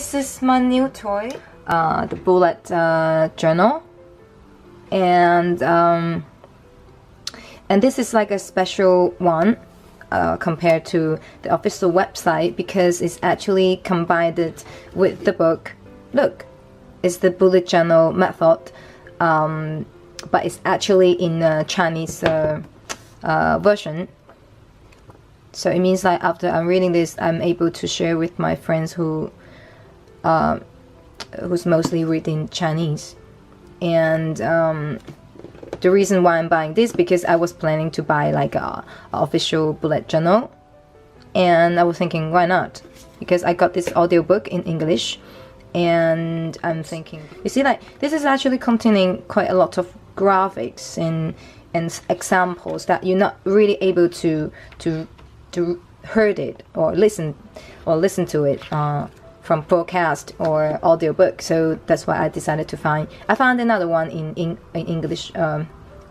this is my new toy, the bullet journal, and this is like a special one compared to the official website because it's actually combined with the book. Look, it's the bullet journal method, but it's actually in a Chinese version. So it means like after I'm reading this, I'm able to share with my friends who's mostly reading Chinese. And the reason why I'm buying this because I was planning to buy like a official bullet journal, and I was thinking why not, because I got this audiobook in English, and I'm thinking, you see, like this is actually containing quite a lot of graphics and examples that you're not really able to heard it or listen to it from broadcast or audiobook. So that's why I decided to find. I found another one in English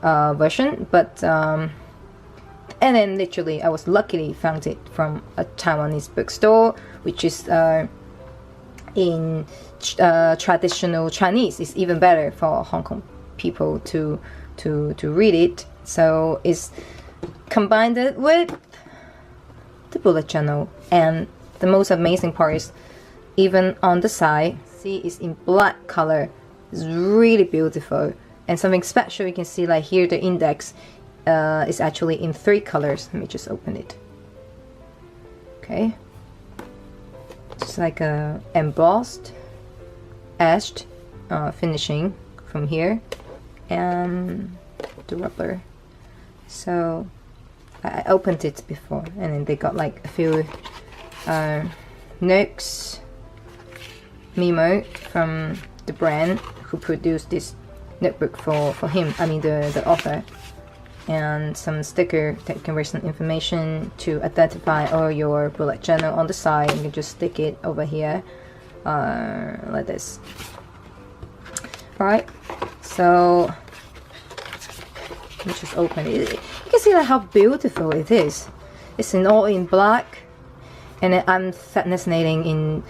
version, but and then literally I was luckily found it from a Taiwanese bookstore, which is in traditional Chinese. It's even better for Hong Kong people to read it. So it's combined with the bullet journal, and the most amazing part is even on the side, see, it's in black color. It's really beautiful, and something special you can see, like here the index is actually in 3 colors. Let me just open it. Okay, it's like a embossed, etched finishing from here, and the rubber. So I opened it before, and then they got like a few notes, memo from the brand who produced this notebook for him, I mean the author, and some sticker that can write some information to identify all your bullet journal on the side. You can just stick it over here like this. Alright, so let me just open it. You can see like how beautiful it is. It's all in black, and I'm fascinating in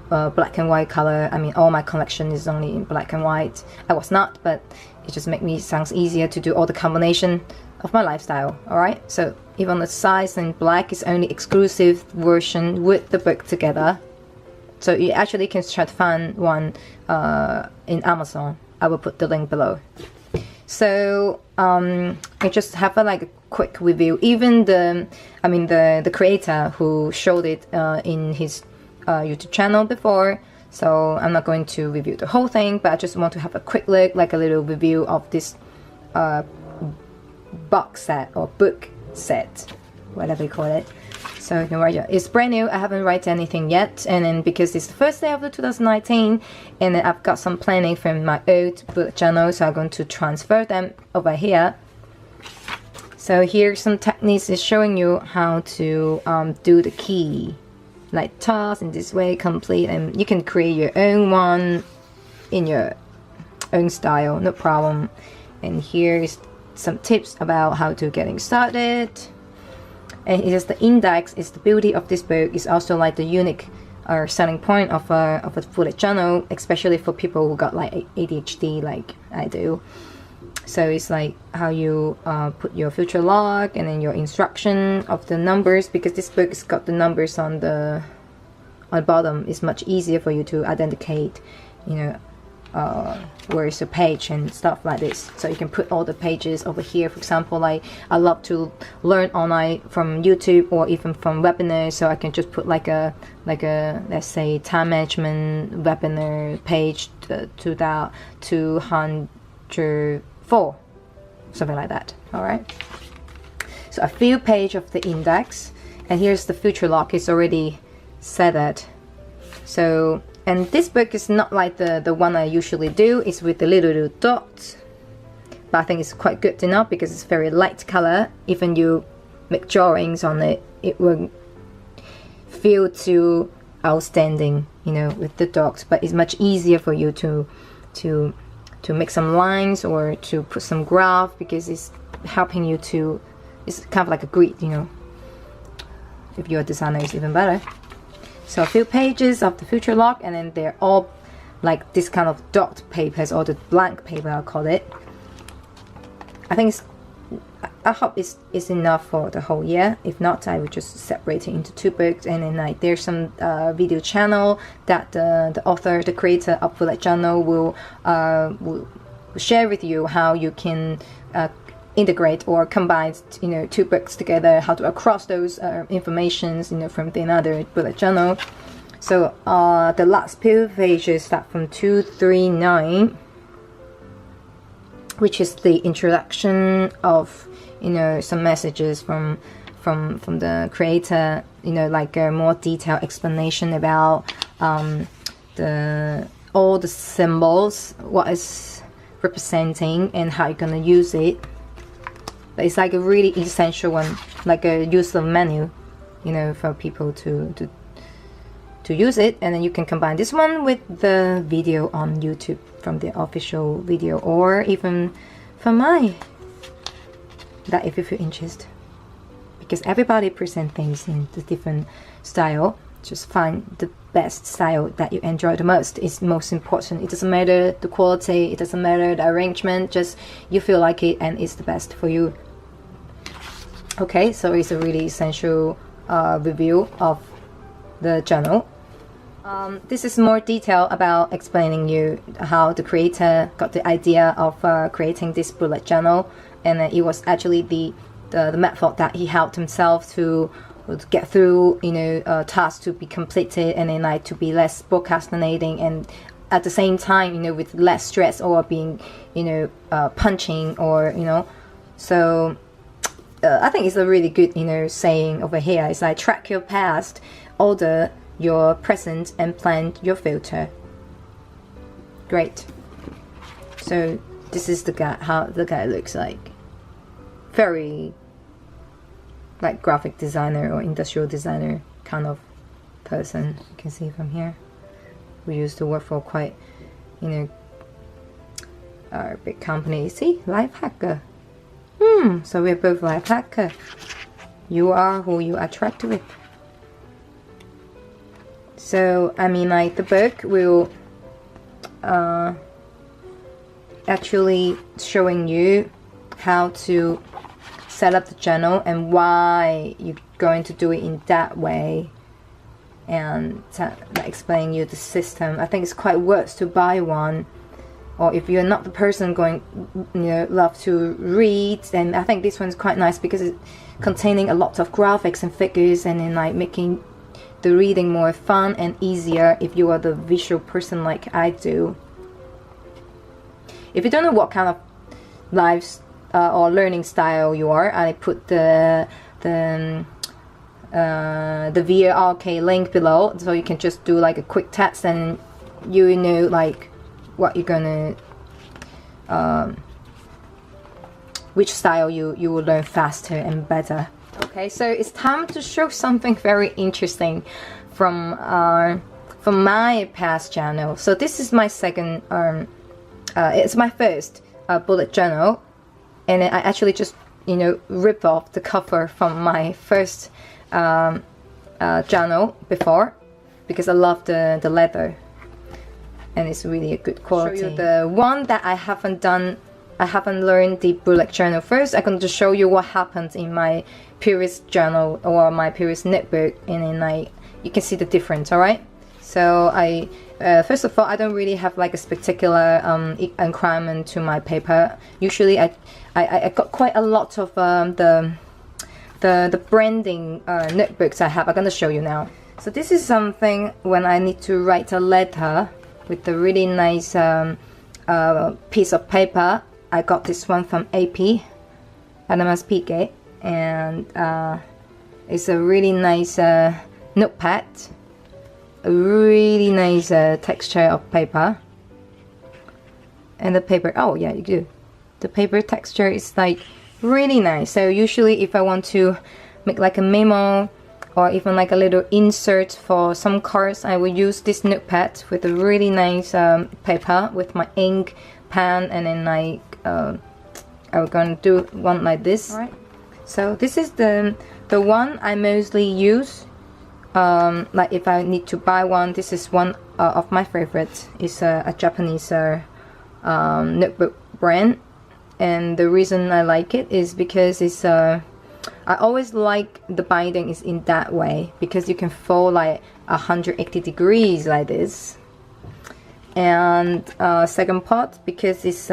black and white color. I mean, all my collection is only in black and white. I was not, but it just makes me sounds easier to do all the combination of my lifestyle. Alright, so even the size in black is only exclusive version with the book together. So you actually can try to find one in Amazon. I will put the link below. So I just have a quick review. Even the creator who showed it in his YouTube channel before, so I'm not going to review the whole thing, but I just want to have a quick look, like a little review of this box set or book set, whatever you call it. So you can write it. It's brand new. I haven't written anything yet, and then because it's the first day of the 2019, and then I've got some planning from my old bullet journal, so I'm going to transfer them over here. So here's some techniques. It's showing you how to do the key, like toss in this way, complete, and you can create your own one in your own style, no problem. And here's some tips about how to getting started. And it is the index is the beauty of this book. It's also like the unique selling point of a bullet journal, especially for people who got like ADHD like I do. So it's like how you put your future log, and then your instruction of the numbers, because this book has got the numbers on the bottom. It's much easier for you to identify, you know, where is the page and stuff like this. So you can put all the pages over here. For example, like I love to learn online from YouTube or even from webinars, so I can just put like a let's say time management webinar page 204, something like that. All right, so a few pages of the index, and here's the future log. It's already set that. So, and this book is not like the one I usually do. It's with the little dots, but I think it's quite good enough because it's very light color. Even you make drawings on it, it will feel too outstanding, you know, with the dots. But it's much easier for you to make some lines or to put some graph, because it's helping you to. It's kind of like a grid, you know. If you're a designer, it's even better. So a few pages of the future log, and then they're all like this kind of dot papers, or the blank paper I'll call it. I hope it's enough for the whole year. If not, I would just separate it into 2 books, and then like there's some video channel that the author, the creator of bullet journal will share with you how you can integrate or combine 2 books together, how to across those informations from the another bullet journal. So the last few pages start from 239, which is the introduction of some messages from the creator, like a more detailed explanation about all the symbols, what is representing, and how you're gonna use it. But it's like a really essential one, like a user menu, for people to use it. And then you can combine this one with the video on YouTube from the official video, or even from mine, that if you feel interested, because everybody present things in the different style. Just find the best style that you enjoy the most. It's most important. It doesn't matter the quality, it doesn't matter the arrangement, just you feel like it and it's the best for you. Okay, so it's a really essential review of the journal. This is more detail about explaining you how the creator got the idea of creating this bullet journal, and it was actually the method that he helped himself to get through tasks to be completed, and then like to be less procrastinating, and at the same time with less stress or being punching, or so I think it's a really good saying over here. It's like track your past, order your present, and plan your future. Great. So this is the guy, how the guy looks like. Very like graphic designer or industrial designer kind of person. You can see from here. We used to work for quite big company. See, life hacker. So we're both life hacker. You are who you attract with. So I mean, like, the book will actually showing you how to set up the journal and why you're going to do it in that way, and explaining you the system. I think it's quite worth to buy one, or if you're not the person going love to read, then I think this one's quite nice because it's containing a lot of graphics and figures, and then like making the reading more fun and easier if you are the visual person like I do. If you don't know what kind of life or learning style you are, I put the VRK link below, so you can just do like a quick test and like what you're gonna which style you will learn faster and better. Okay, so it's time to show something very interesting from my past journal. So this is my second it's my first bullet journal, and I actually just rip off the cover from my first journal before, because I love the leather and it's really a good quality. Show you the one that I haven't learned the bullet journal first. I'm going to show you what happened in my previous journal or my previous notebook, and then you can see the difference. Alright, so I first of all, I don't really have like a spectacular requirement to my paper. Usually I got quite a lot of the branding notebooks I have. I'm gonna show you now. So this is something when I need to write a letter with a really nice piece of paper. I got this one from AP, Adamas Pike, and it's a really nice notepad, a really nice texture of paper, and the paper, oh yeah, you do. The paper texture is like really nice. So usually if I want to make like a memo or even like a little insert for some cards, I will use this notepad with a really nice paper with my ink, pen, and then like I'm gonna do one like this. Alright, so this is the one I mostly use like if I need to buy one, this is one of my favorites. It's a Japanese notebook brand, and the reason I like it is because it's I always like the binding is in that way, because you can fold like 180 degrees like this. And second part, because it's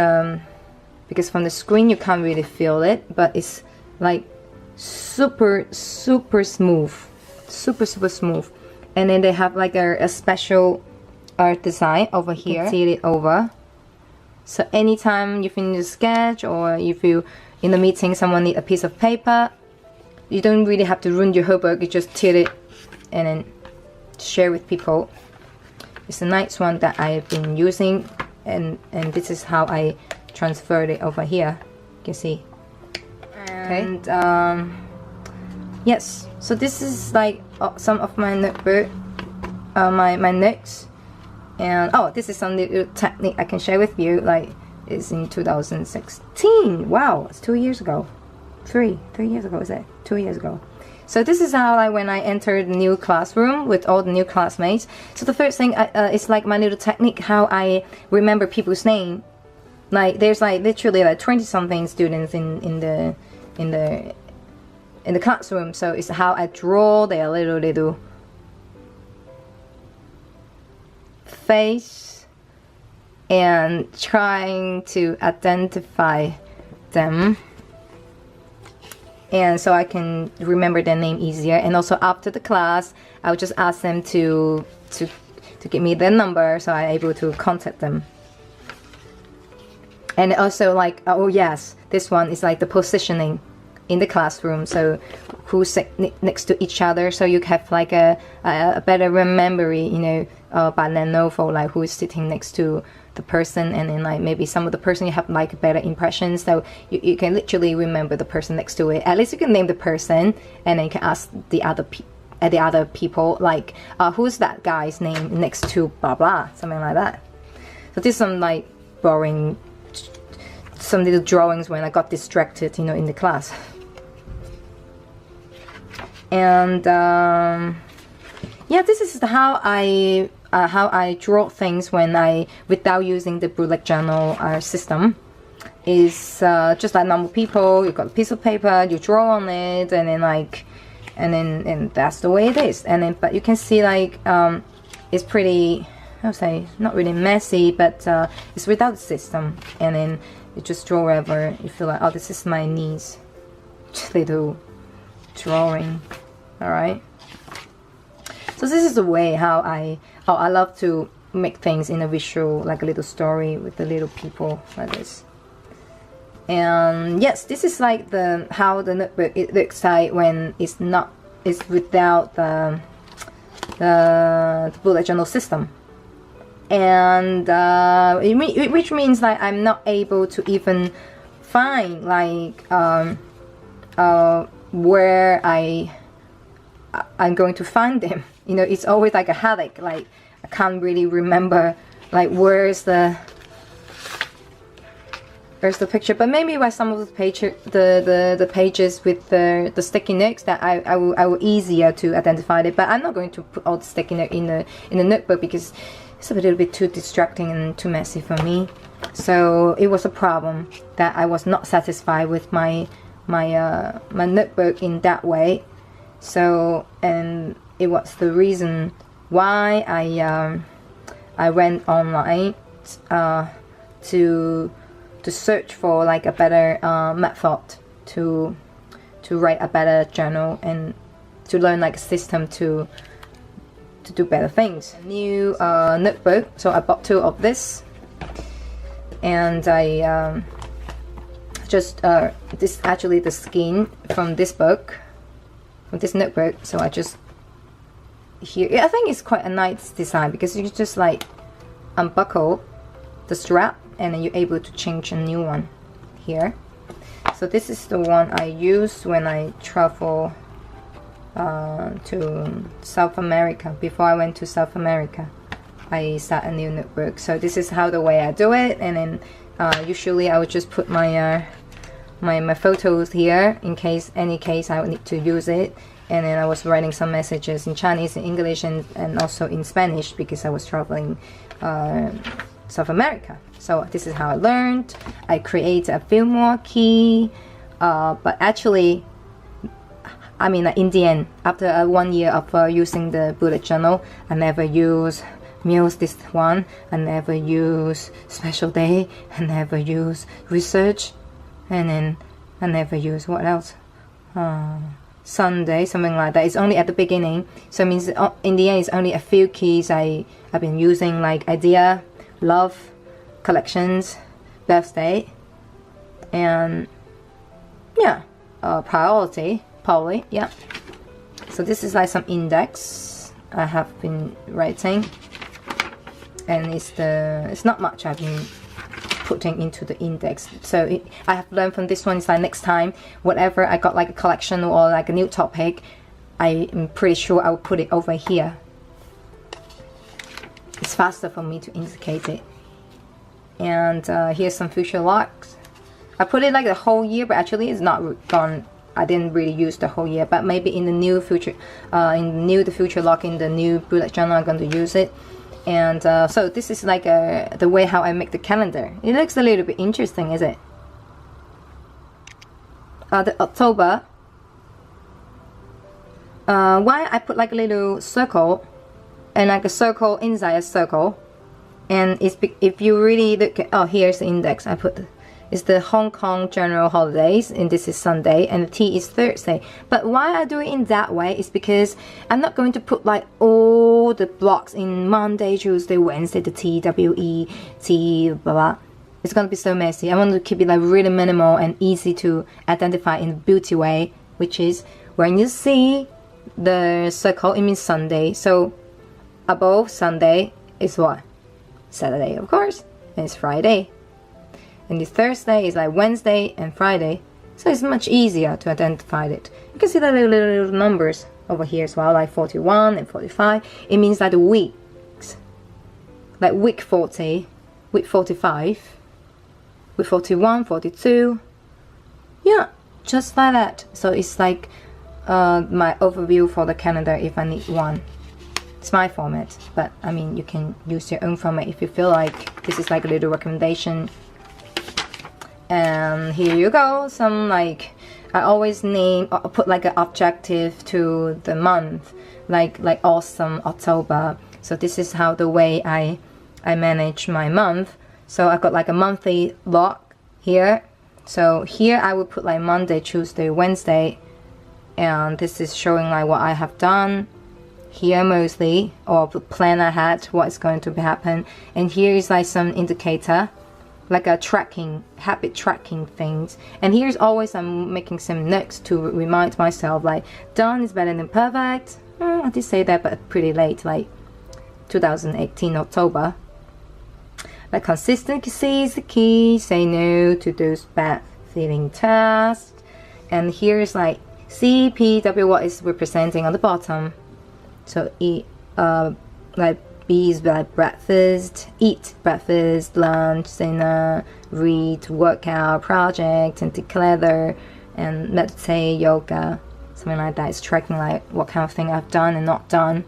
because from the screen you can't really feel it, but it's like super smooth, super smooth. And then they have like a special art design over here, seal it over. So anytime you finish a sketch, or if you in a meeting someone need a piece of paper, you don't really have to ruin your whole book. You just tear it and then share with people. It's a nice one that I've been using, and this is how I transferred it over here. You can see. And yes, so this is like some of my notebook, my notes. And oh, this is some little technique I can share with you. Like, it's in 2016. Wow, it's 2 years ago. 3 years ago, is it? 2 years ago. So this is how, like, when I entered the new classroom with all the new classmates. So the first thing is like my little technique, how I remember people's name. Like, there's like literally like 20-something students in the classroom. So it's how I draw their little face and trying to identify them, and so I can remember their name easier. And also after the class, I would just ask them to give me their number, so I'm able to contact them. And also, like, oh yes, this one is like the positioning in the classroom, so who's sit next to each other, so you have like a better memory, you know, by Lenovo, like who is sitting next to the person. And then like maybe some of the person you have like better impressions, so you can literally remember the person next to it. At least you can name the person, and then you can ask the other people, like who's that guy's name next to blah blah, something like that. So this is some like boring, some little drawings when I got distracted, you know, in the class. And yeah, this is how I draw things when without using the bullet journal system. Is just like normal people. You got a piece of paper, you draw on it, and then like, and that's the way it is. And then, but you can see like it's pretty, I would say, not really messy, but it's without the system. And then you just draw wherever you feel like, oh, this is my niece. Just little drawing. Alright, so this is the way how I love to make things in a visual, like a little story with the little people like this. And yes, this is like how the notebook it looks like when it's without the bullet journal system. And which means like I'm not able to even find like where I'm going to find them. You know, it's always like a headache. Like, I can't really remember like where's the picture. But maybe by some of the pages with the sticky notes, that I will easier to identify it. But I'm not going to put all the sticky note in the notebook, because it's a little bit too distracting and too messy for me. So it was a problem that I was not satisfied with my notebook in that way. So, and it was the reason why I went online to search for like a better method to write a better journal, and to learn like a system to do better things. A new notebook, so I bought 2 of this, and I just this is actually the skin from this book, from this notebook. So I just here, I think it's quite a nice design, because you just like unbuckle the strap, and then you're able to change a new one here. So this is the one I use when I travel to South America. Before I went to South America, I start a new notebook. So this is how the way I do it. And then usually I would just put my my photos here in case I would need to use it. And then I was writing some messages in Chinese, in English, and also in Spanish because I was traveling South America. So this is how I learned. I create a few more key, but actually, I mean, in the end, after 1 year of using the bullet journal, I never use meals this one, I never use special day, I never use research, and then I never use what else? Sunday, something like that. It's only at the beginning, so it means in the end it's only a few keys I've been using, like idea, love, collections, birthday, and yeah, priority, probably, yeah. So this is like some index I have been writing, and it's not much I've been putting into the index. So I have learned from this one is like next time, whatever I got like a collection or like a new topic, I'm pretty sure I will put it over here. It's faster for me to indicate it. And here's some future locks. I put it like the whole year, but actually it's not gone. I didn't really use the whole year, but maybe in the new future, the future log in the new bullet journal, I'm going to use it. And so this is like the way how I make the calendar. It looks a little bit interesting, is it? The October. Why I put like a little circle, and like a circle inside a circle, and it's if you really look at, oh, here's the index I put. It's the Hong Kong general holidays, and this is Sunday, and the T is Thursday. But why I do it in that way is because I'm not going to put like all the blocks in Monday, Tuesday, Wednesday, the T, W, E, T, blah, blah. It's going to be so messy. I want to keep it like really minimal and easy to identify in a beauty way, which is when you see the circle, it means Sunday. So above Sunday is what? Saturday, of course, and it's Friday. And the Thursday is like Wednesday and Friday, so it's much easier to identify it. You can see the little numbers over here as well, like 41 and 45. It means like the weeks, like week 40, week 45, week 41, 42. Yeah, just like that. So it's like my overview for the calendar if I need one. It's my format, but I mean you can use your own format if you feel like. This is like a little recommendation. And here you go, some like, I always name or put like an objective to the month, like awesome October. So this is how the way I manage my month. So I got like a monthly log here. So here I would put like Monday, Tuesday, Wednesday, and this is showing like what I have done here mostly, or the plan I had, what is going to happen. And here is like some indicator, like a tracking, habit tracking things. And here's always I'm making some notes to remind myself, like done is better than perfect. I did say that, but pretty late, like 2018 October. Like consistency is the key. Say no to those bad feeling tasks. And here's like CPW, what is representing on the bottom. So like B is like breakfast, eat breakfast, lunch, dinner, read, workout, project, and declutter, and meditate, yoga, something like that. It's tracking like what kind of thing I've done and not done.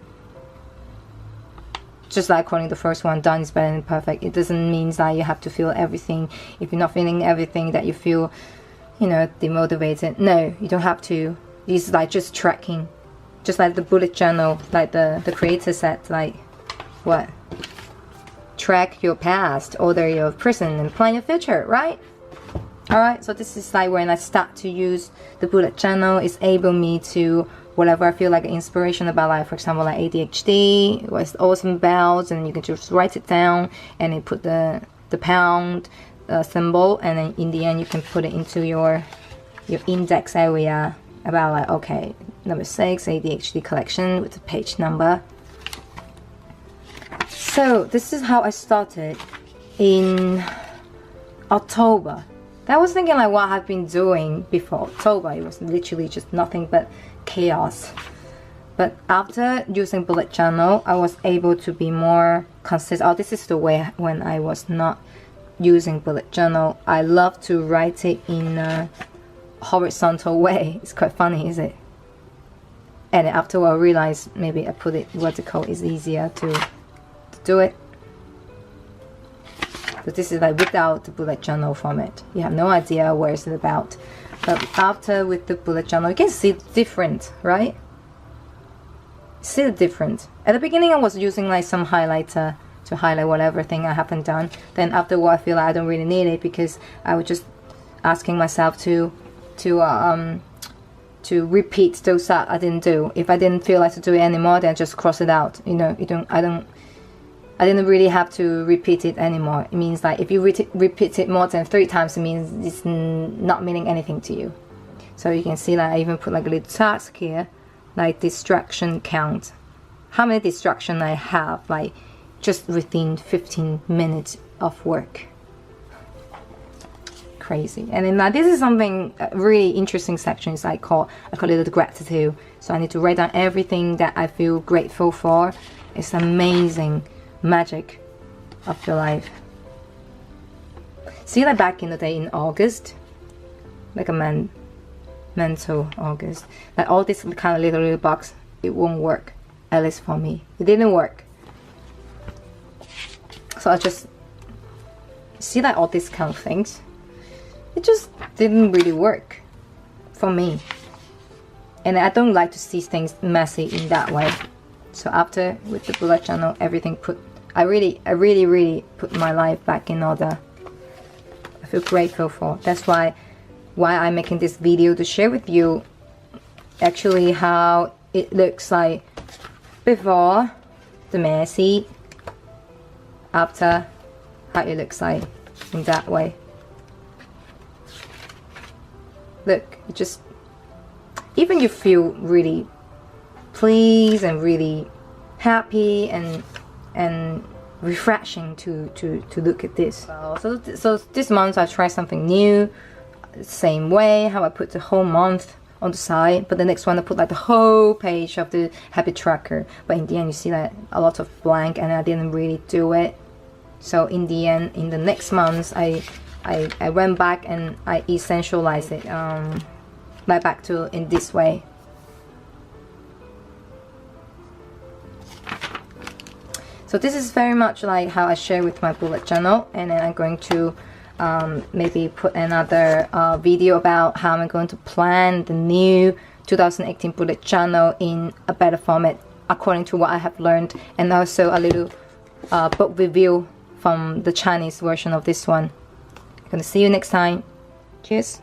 Just like according to the first one, done is better than perfect. It doesn't mean that you have to feel everything. If you're not feeling everything, that you feel, you know, demotivated. No, you don't have to. It's like just tracking. Just like the bullet journal, like the creator said, like, what? Track your past, order your present, and plan your future, right? Alright, so this is like when I start to use the bullet journal. It's able me to, whatever I feel like inspiration about, like for example like ADHD, what's awesome about, and you can just write it down and then put the pound symbol, and then in the end you can put it into your index area about like, okay, number 6, ADHD collection with the page number. So this is how I started in October. I was thinking like what I've been doing before October. It was literally just nothing but chaos. But after using bullet journal, I was able to be more consistent. Oh, this is the way when I was not using bullet journal, I love to write it in a horizontal way. It's quite funny, is it? And after I realized maybe I put it vertical is easier to do it. So this is like without the bullet journal format. You have no idea where it's about. But after with the bullet journal, you can see the difference, right? See the difference. At the beginning I was using like some highlighter to highlight whatever thing I haven't done. Then after a while I feel like I don't really need it, because I was just asking myself to repeat those that I didn't do. If I didn't feel like to do it anymore, then just cross it out. You know, I didn't really have to repeat it anymore. It means like if you repeat it more than 3 times, it means it's not meaning anything to you. So you can see like I even put like a little task here, like distraction count. How many distractions I have, like just within 15 minutes of work. Crazy. And then this is something really interesting section. Is I call it the gratitude. So I need to write down everything that I feel grateful for. It's amazing magic of your life. See, like back in the day in August, like a mental August, like all this kind of little box, it won't work. At least for me, it didn't work. So I just see like all these kind of things. It just didn't really work for me, and I don't like to see things messy in that way. So after with the bullet journal, everything I really put my life back in order. I feel grateful for. That's why I'm making this video to share with you actually how it looks like before the messy, after how it looks like in that way. Look, it just, even you feel really pleased and really happy and refreshing to look at this. So this month I tried something new, same way how I put the whole month on the side, but the next one I put like the whole page of the habit tracker. But in the end you see that a lot of blank and I didn't really do it. So in the end, in the next month I went back and I essentialized it like back to in this way. So this is very much like how I share with my bullet journal, and then I'm going to maybe put another video about how I'm going to plan the new 2018 bullet journal in a better format according to what I have learned, and also a little book review from the Chinese version of this one. I'm gonna see you next time. Cheers.